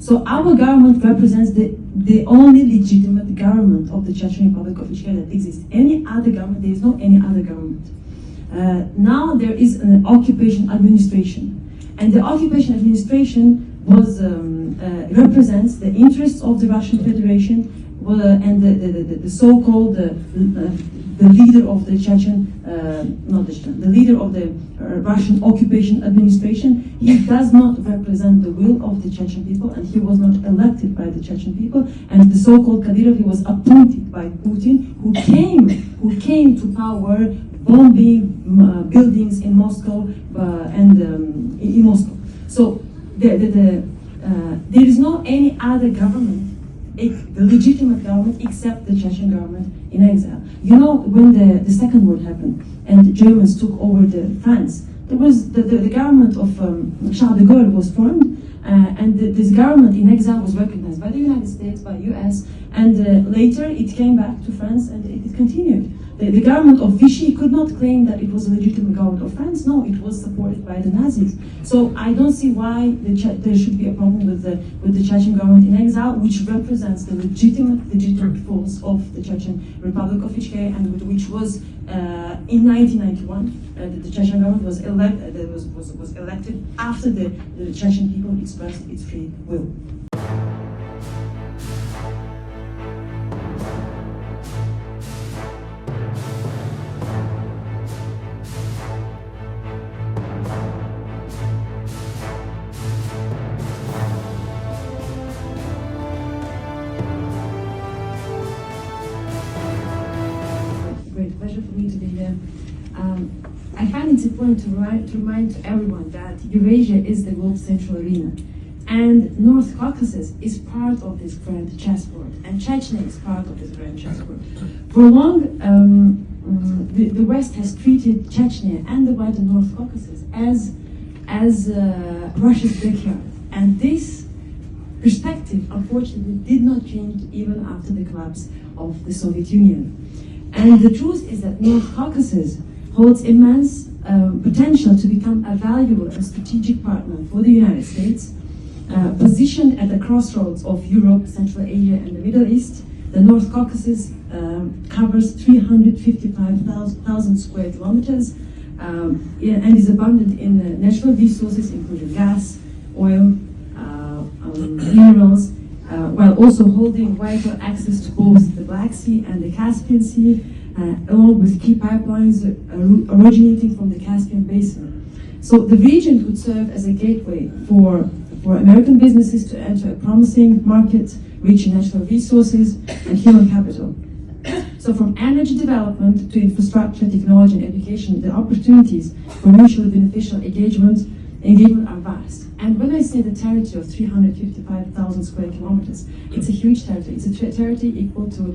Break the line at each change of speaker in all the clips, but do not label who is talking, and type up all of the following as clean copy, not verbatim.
So our government represents the only legitimate government of the Chechen Republic of Ичкерия that exists. Any other government, there is no any other government. Now there is an occupation administration. And the occupation administration was represents the interests of the Russian Federation and the so-called the leader of the Chechen, the leader of the Russian occupation administration. He does not represent the will of the Chechen people, and he was not elected by the Chechen people. And the so-called Kadyrov, he was appointed by Putin, who came to power, bombing buildings in Moscow in Moscow. So there is no any other government, the legitimate government, except the Chechen government in exile. You know, when the Second War happened and the Germans took over France, there was the government of Charles de Gaulle was formed, and this government in exile was recognized by the United States, by US, and later it came back to France and it continued. The government of Vichy could not claim that it was a legitimate government of France. No, it was supported by the Nazis. So I don't see why there should be a problem with the Chechen government in exile, which represents the legitimate force of the Chechen Republic of Ичкерия, and which was in 1991 the Chechen government was elected after the Chechen people expressed its free will. Pleasure for me to be here. I find it important to remind to everyone that Eurasia is the globe's central arena, and North Caucasus is part of this grand chessboard, and Chechnya is part of this grand chessboard. For long, the West has treated Chechnya and the wider North Caucasus as Russia's backyard, and this perspective, unfortunately, did not change even after the collapse of the Soviet Union. And the truth is that North Caucasus holds immense potential to become a valuable and strategic partner for the United States. Positioned at the crossroads of Europe, Central Asia, and the Middle East, the North Caucasus covers 355,000 square kilometers and is abundant in natural resources, including gas, oil, minerals, while also holding vital access to both the Black Sea and the Caspian Sea, along with key pipelines originating from the Caspian Basin. So the region could serve as a gateway for American businesses to enter a promising market, rich in natural resources and human capital. So from energy development to infrastructure, technology, and education, the opportunities for mutually beneficial engagement are vast. And when I say the territory of 355,000 square kilometers, it's a huge territory. It's a territory equal to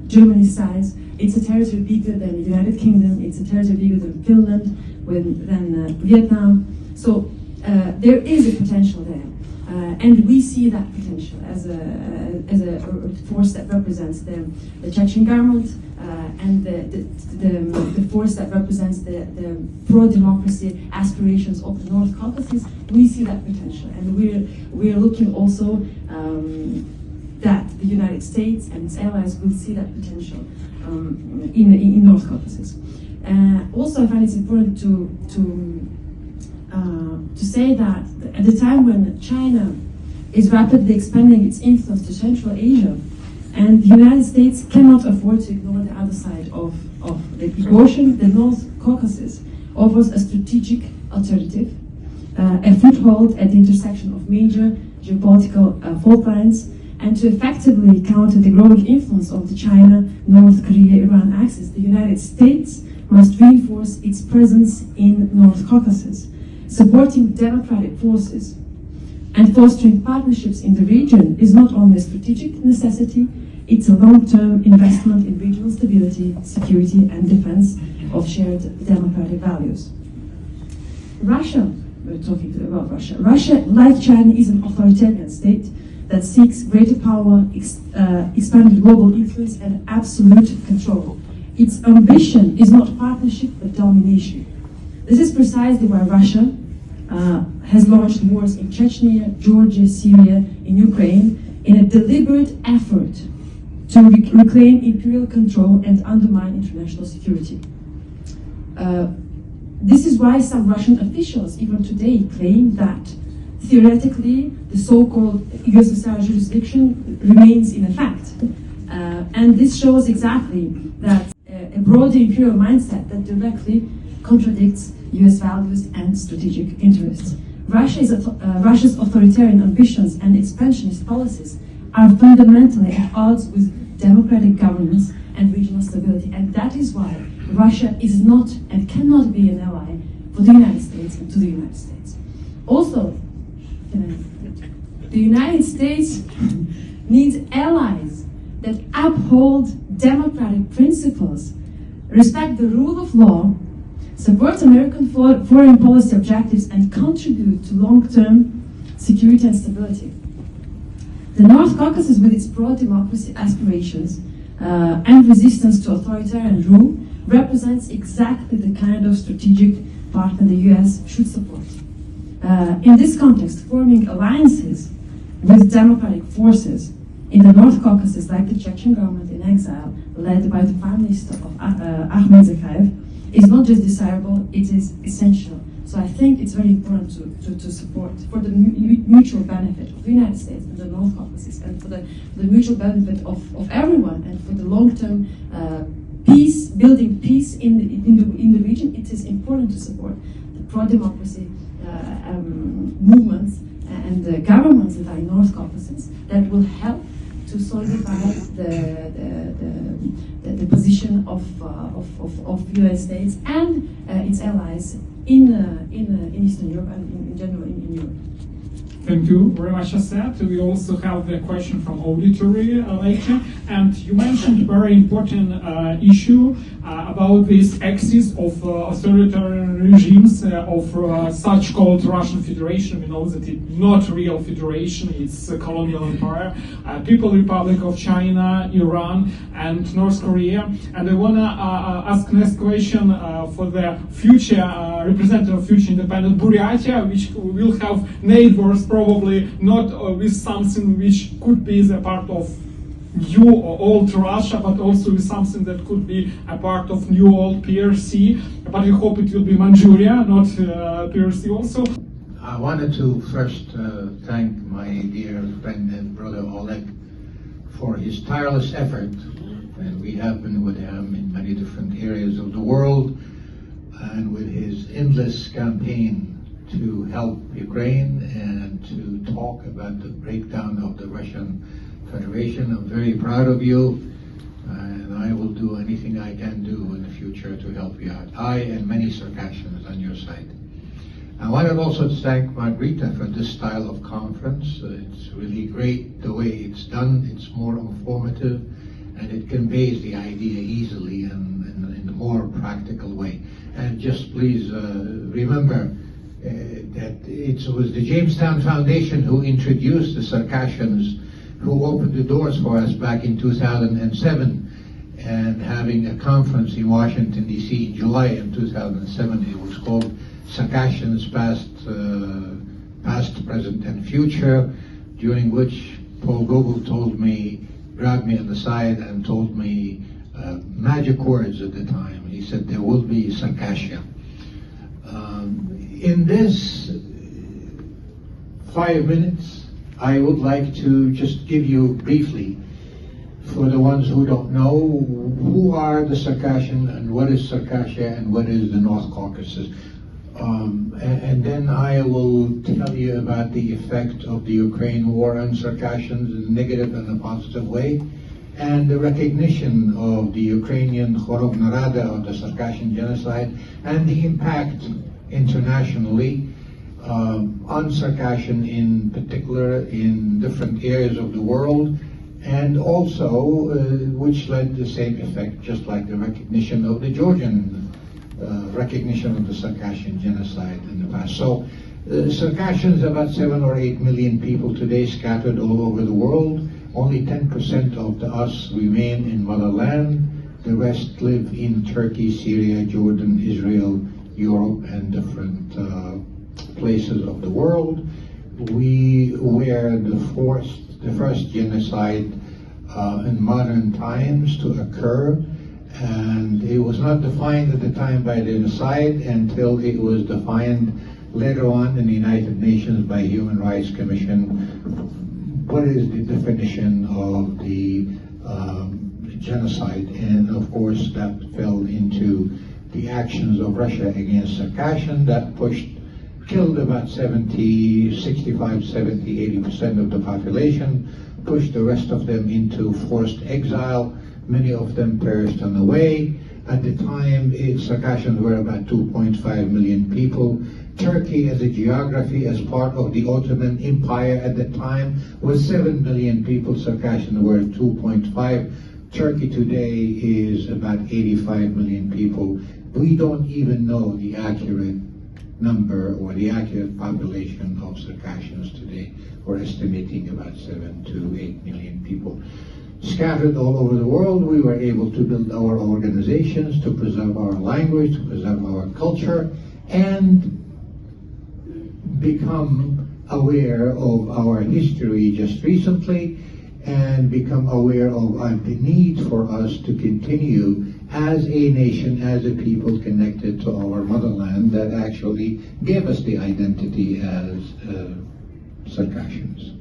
Germany's size. It's a territory bigger than the United Kingdom. It's a territory bigger than Finland, than Vietnam. So there is a potential there. And we see that potential as a force that represents the Chechen government and the force that represents the pro-democracy aspirations of the North Caucasus. We see that potential, and we're looking also that the United States and its allies will see that potential in North Caucasus. Also, I find it's important to say that at the time when China is rapidly expanding its influence to Central Asia, and the United States cannot afford to ignore the other side of the equation, the North Caucasus offers a strategic alternative, a foothold at the intersection of major geopolitical fault lines, and to effectively counter the growing influence of the China, North Korea, Iran axis, the United States must reinforce its presence in North Caucasus. Supporting democratic forces and fostering partnerships in the region is not only a strategic necessity, it's a long-term investment in regional stability, security, and defense of shared democratic values. Russia, we're talking about Russia. Russia, like China, is an authoritarian state that seeks greater power, expanded global influence, and absolute control. Its ambition is not partnership, but domination. This is precisely why Russia has launched wars in Chechnya, Georgia, Syria, in Ukraine, in a deliberate effort to reclaim imperial control and undermine international security. This is why some Russian officials, even today, claim that theoretically the so-called USSR jurisdiction remains in effect. And this shows exactly that a broader imperial mindset that directly contradicts US values and strategic interests. Russia's authoritarian ambitions and expansionist policies are fundamentally at odds with democratic governance and regional stability, and that is why Russia is not and cannot be an ally for the United States and to the United States. Also, the United States needs allies that uphold democratic principles, respect the rule of law, support American foreign policy objectives, and contribute to long-term security and stability. The North Caucasus, with its pro-democracy aspirations and resistance to authoritarian rule, represents exactly the kind of strategic partner the US should support. In this context, forming alliances with democratic forces in the North Caucasus, like the Chechen government in exile, led by the Prime Minister of Akhmed Zakaev, is not just desirable, it is essential. So I think it's very important to support for the mutual benefit of the United States and the North Caucasus, and for the mutual benefit of everyone, and for the long-term peace, building peace in the region. It is important to support the pro-democracy movements and the governments that are in North Caucasus that will help to solidify the position of the United States and its allies in Eastern Europe and in general in Europe.
Thank you very much, Asset. We also have a question from auditory later, and you mentioned a very important issue about this axis of authoritarian regimes of such-called Russian Federation. We know that it's not real federation, it's a colonial empire, People's Republic of China, Iran, and North Korea. And I want to ask next question for the future representative of future independent Buryatia, which will have neighbors probably not with something which could be the part of new or old Russia, but also with something that could be a part of new old PRC. But we hope it will be Manchuria, not PRC also.
I wanted to first thank my dear friend and brother Oleg for his tireless effort, and we have been with him in many different areas of the world, and with his endless campaign to help Ukraine and to talk about the breakdown of the Russian Federation. I'm very proud of you, and I will do anything I can do in the future to help you out. I and many Circassians on your side. I wanted also to thank Margarita for this style of conference. It's really great the way it's done. It's more informative, and it conveys the idea easily and in a more practical way. And just please remember that it was the Jamestown Foundation who introduced the Circassians, who opened the doors for us back in 2007, and having a conference in Washington, D.C. in July of 2007. It was called Circassians Past, Present, and Future, during which Paul Gogol grabbed me on the side and told me magic words at the time. He said, there will be Circassia. In this 5 minutes, I would like to just give you briefly, for the ones who don't know, who are the Circassian and what is Circassia and what is the North Caucasus. And then I will tell you about the effect of the Ukraine war on Circassians in a negative and a positive way, and the recognition of the Ukrainian Chorov Narada of the Circassian genocide, and the impact internationally on Circassian in particular in different areas of the world, and also which led to the same effect, just like the recognition of the Georgian recognition of the Circassian genocide in the past. So Circassians, about 7 or 8 million people today scattered all over the world. Only 10% of us remain in motherland. The rest live in Turkey, Syria, Jordan, Israel, Europe, and different poorest places of the world. We were the first genocide in modern times to occur, and it was not defined at the time by genocide until it was defined later on in the United Nations by Human Rights Commission. What is the definition of the genocide? And of course that fell into the actions of Russia against Circassian that killed about 65, 70, 80% of the population, pushed the rest of them into forced exile. Many of them perished on the way. At the time, Circassians were about 2.5 million people. Turkey, as a geography, as part of the Ottoman Empire at the time, was 7 million people. Circassians were 2.5. Turkey today is about 85 million people. We don't even know the accurate number or the accurate population of Circassians today. We're estimating about 7 to 8 million people. Scattered all over the world, we were able to build our organizations, to preserve our language, to preserve our culture, and become aware of our history just recently, and become aware of the need for us to continue as a nation, as a people connected to our motherland that actually gave us the identity as Circassians.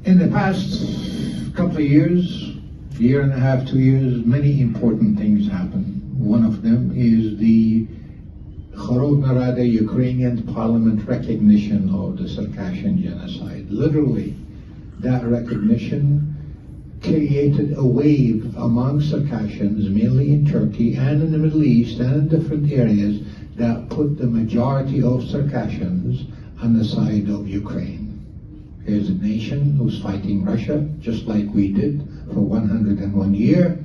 In the past couple of years, year and a half, 2 years, many important things happened. One of them is the Ukrainian Parliament recognition of the Circassian genocide. Literally, that recognition created a wave among Circassians, mainly in Turkey and in the Middle East and in different areas, that put the majority of Circassians on the side of Ukraine. Here's a nation who's fighting Russia, just like we did for 101 years,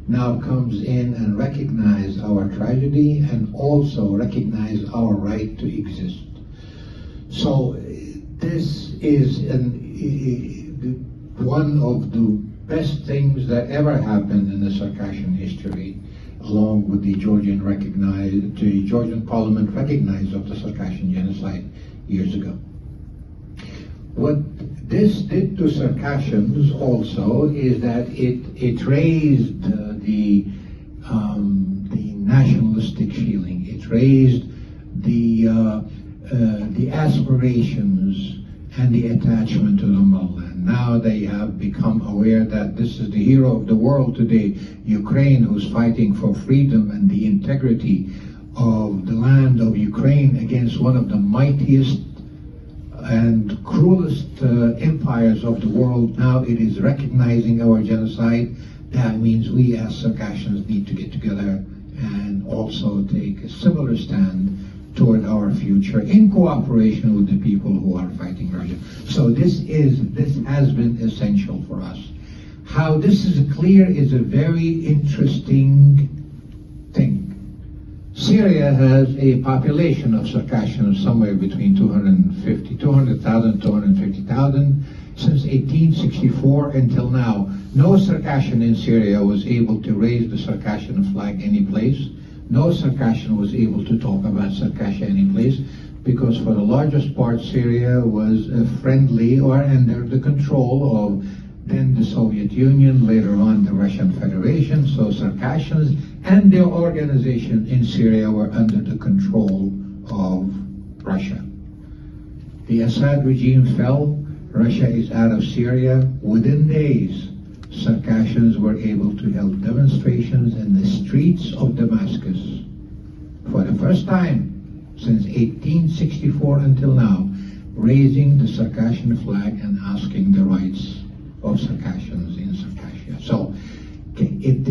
now comes in and recognize our tragedy and also recognize our right to exist. So this is one of the best things that ever happened in the Circassian history, along with the Georgian Parliament recognized of the Circassian genocide years ago. What this did to Circassians also is that it raised the nationalistic feeling. It raised the aspirations and the attachment to the motherland. Now they have become aware that this is the hero of the world today, Ukraine, who's fighting for freedom and the integrity of the land of Ukraine against one of the mightiest and cruelest empires of the world. Now it is recognizing our genocide. That means we as Circassians need to get together and also take a similar stand toward our future in cooperation with the people who are fighting Russia. So this has been essential for us. How this is clear is a very interesting thing. Syria has a population of Circassians somewhere between 200,000, 250,000. Since 1864 until now, no Circassian in Syria was able to raise the Circassian flag any place. No Circassian was able to talk about Circassia any place, because for the largest part Syria was friendly or under the control of then the Soviet Union, later on the Russian Federation. So Circassians and their organization in Syria were under the control of Russia. The Assad regime fell. Russia is out of Syria. Within days, Circassians were able to hold demonstrations in the streets of Damascus. For the first time since 1864 until now, raising the Circassian flag and asking the rights of Circassians in Circassia. So, did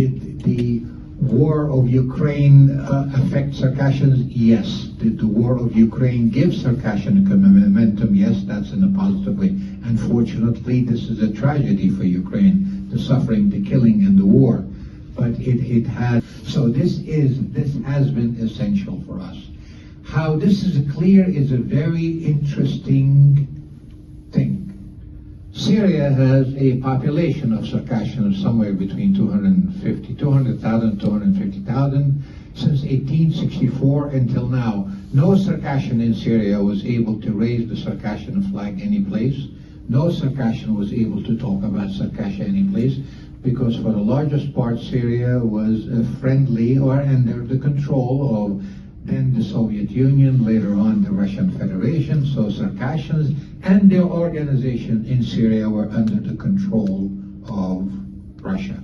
the war of Ukraine affect Circassians? Yes. Did the war of Ukraine give Circassian momentum? Yes, that's in a positive way. Unfortunately, this is a tragedy for Ukraine, the suffering, the killing, and the war. But it had, so this has been essential for us. How this is clear is a very interesting thing. Syria has a population of Circassians somewhere between 200,000, 250,000. Since 1864 until now, no Circassian in Syria was able to raise the Circassian flag any place. No Circassian was able to talk about Circassia any place, because for the largest part Syria was friendly or under the control of then the Soviet Union, later on the Russian Federation. So Circassians and their organization in Syria were under the control of Russia.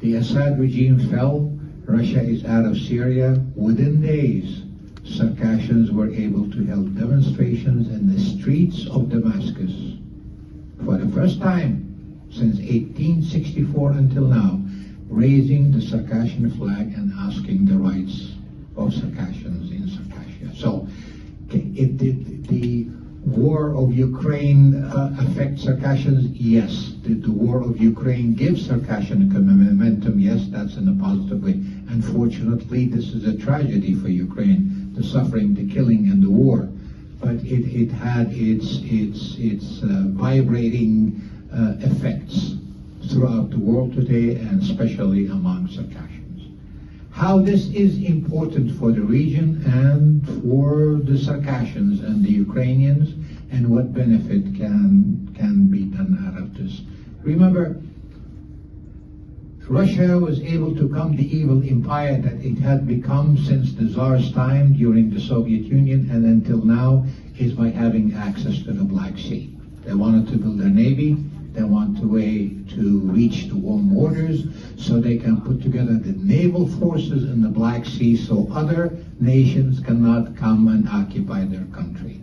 The Assad regime fell. Russia is out of Syria. Within days, Circassians were able to hold demonstrations in the streets of Damascus. For the first time since 1864 until now, raising the Circassian flag and asking the rights of Circassians in Circassia. So, did the war of Ukraine affect Circassians? Yes. Did the war of Ukraine give Circassian momentum? Yes, that's in a positive way. Unfortunately, this is a tragedy for Ukraine, the suffering, the killing, and the war. But it had its vibrating effects throughout the world today, and especially among Circassians. How this is important for the region and for the Circassians and the Ukrainians, and what benefit can be done out of this. Remember, Russia was able to become the evil empire that it had become since the Tsar's time during the Soviet Union and until now, is by having access to the Black Sea. They wanted to build their navy. They want a way to reach the warm waters so they can put together the naval forces in the Black Sea so other nations cannot come and occupy their country.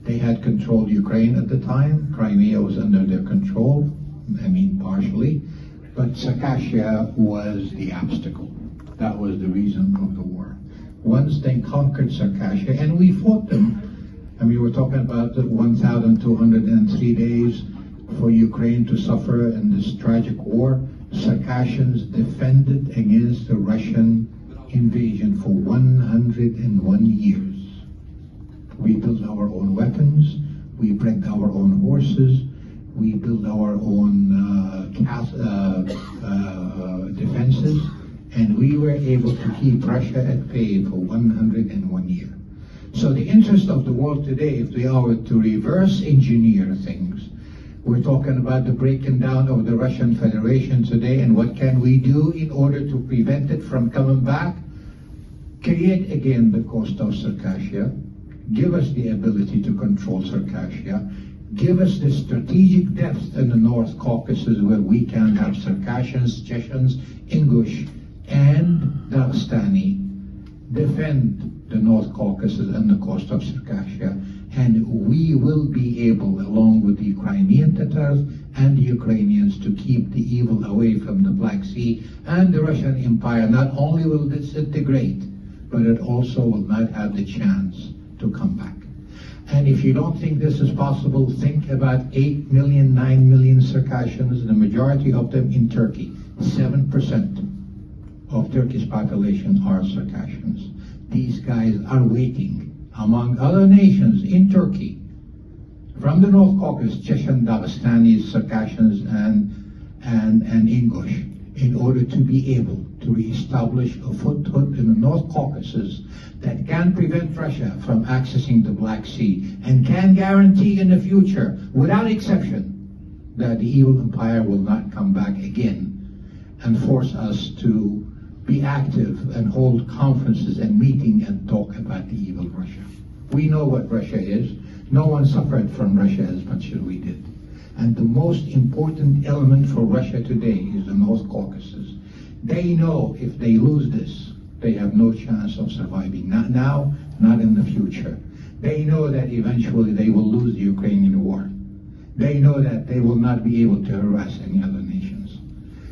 They had controlled Ukraine at the time. Crimea was under their control, partially. But Circassia was the obstacle. That was the reason of the war. Once they conquered Circassia, and we fought them, and we were talking about the 1,203 days for Ukraine to suffer in this tragic war. Circassians defended against the Russian invasion for 101 years. We built our own weapons, we bred our own horses, we built our own defenses, and we were able to keep Russia at bay for 101 years. So the interest of the world today, if we are to reverse engineer things, we're talking about the breaking down of the Russian Federation today, and what can we do in order to prevent it from coming back? Create again the coast of Circassia, give us the ability to control Circassia, give us the strategic depth in the North Caucasus where we can have Circassians, Chechens, Ingush, and Dagestani defend the North Caucasus and the coast of Circassia, and we will be able, along with the Crimean Tatars and the Ukrainians, to keep the evil away from the Black Sea, and the Russian Empire not only will disintegrate, but it also will not have the chance to come back. And if you don't think this is possible, think about 8 million, 9 million Circassians, the majority of them in Turkey. 7% of Turkey's population are Circassians. These guys are waiting, among other nations in Turkey, from the North Caucasus, Chechen, Dagestanis, Circassians, and Ingush, in order to be able to reestablish a foothold in the North Caucasus that can prevent Russia from accessing the Black Sea and can guarantee in the future, without exception, that the evil empire will not come back again and force us to be active and hold conferences and meetings and talk about the evil Russia. We know what Russia is. No one suffered from Russia as much as we did. And the most important element for Russia today is the North Caucasus. They know if they lose this, they have no chance of surviving. Not now, not in the future. They know that eventually they will lose the Ukrainian war. They know that they will not be able to harass any other nations.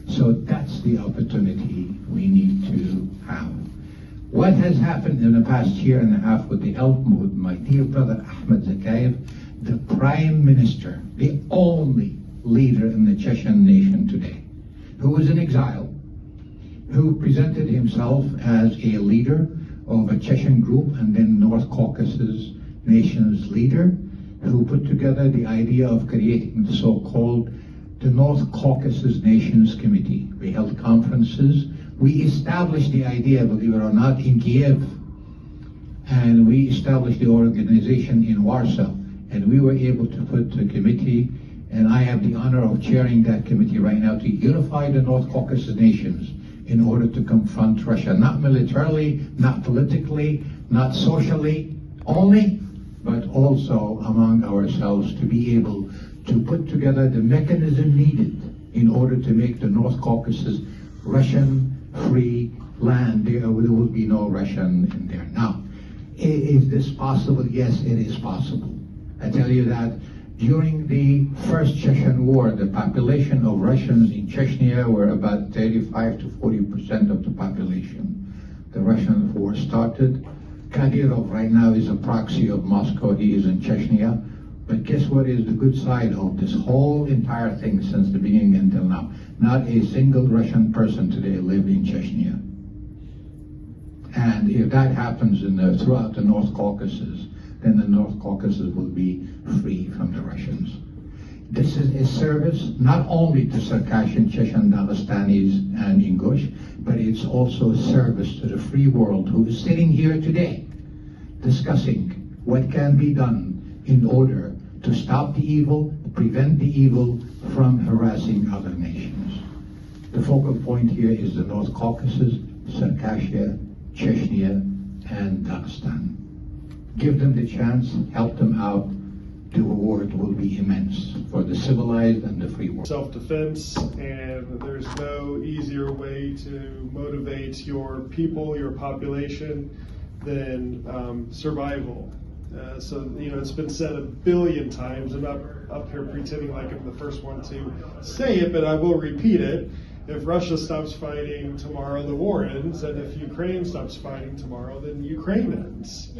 So that's the opportunity we need to have. What has happened in the past year and a half with the help of my dear brother Akhmed Zakaev, the Prime Minister, the only leader in the Chechen nation today, who was in exile, who presented himself as a leader of a Chechen group and then North Caucasus nation's leader, who put together the idea of creating the so-called the North Caucasus Nations Committee. We held conferences We established the idea, believe it or not, in Kiev, and we established the organization in Warsaw, and we were able to put a committee, and I have the honor of chairing that committee right now, to unify the North Caucasus nations in order to confront Russia, not militarily, not politically, not socially only, but also among ourselves, to be able to put together the mechanism needed in order to make the North Caucasus Russian-free land. There will be no Russian in there. Now, is this possible? Yes, it is possible. I tell you that during the first Chechen War, the population of Russians in Chechnya were about 35 to 40% of the population. The Russian war started. Kadyrov right now is a proxy of Moscow. He is in Chechnya. But guess what is the good side of this whole entire thing since the beginning until now? Not a single Russian person today lives in Chechnya. And if that happens throughout the North Caucasus, then the North Caucasus will be free from the Russians. This is a service not only to Circassian, Chechen, Dagestanis, and Ingush, but it's also a service to the free world who is sitting here today discussing what can be done in order to stop the evil, prevent the evil from harassing other nations. The focal point here is the North Caucasus, Circassia, Chechnya, and Dagestan. Give them the chance, help them out. The reward will be immense for the civilized and the free world.
Self-defense, and there's no easier way to motivate your people, your population, than survival. So, it's been said a billion times. I'm not up here pretending like I'm the first one to say it, but I will repeat it. If Russia stops fighting tomorrow, the war ends, and if Ukraine stops fighting tomorrow, then Ukraine ends.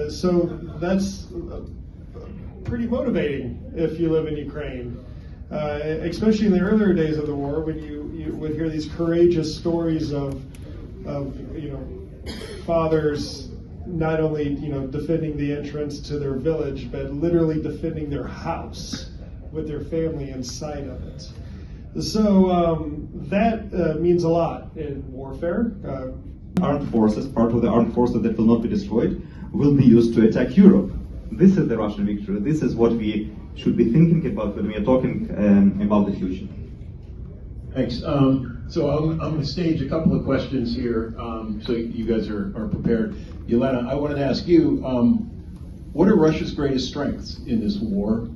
So that's pretty motivating if you live in Ukraine, especially in the earlier days of the war, when you would hear these courageous stories of fathers not only defending the entrance to their village, but literally defending their house with their family inside of it. So that means a lot in warfare.
Armed forces, part of the armed forces that will not be destroyed, will be used to attack Europe. This is the Russian victory. This is what we should be thinking about when we are talking about the future.
Thanks. So I'm going to stage a couple of questions here, so you guys are prepared. Yelena, I wanted to ask you, what are Russia's greatest strengths in this war?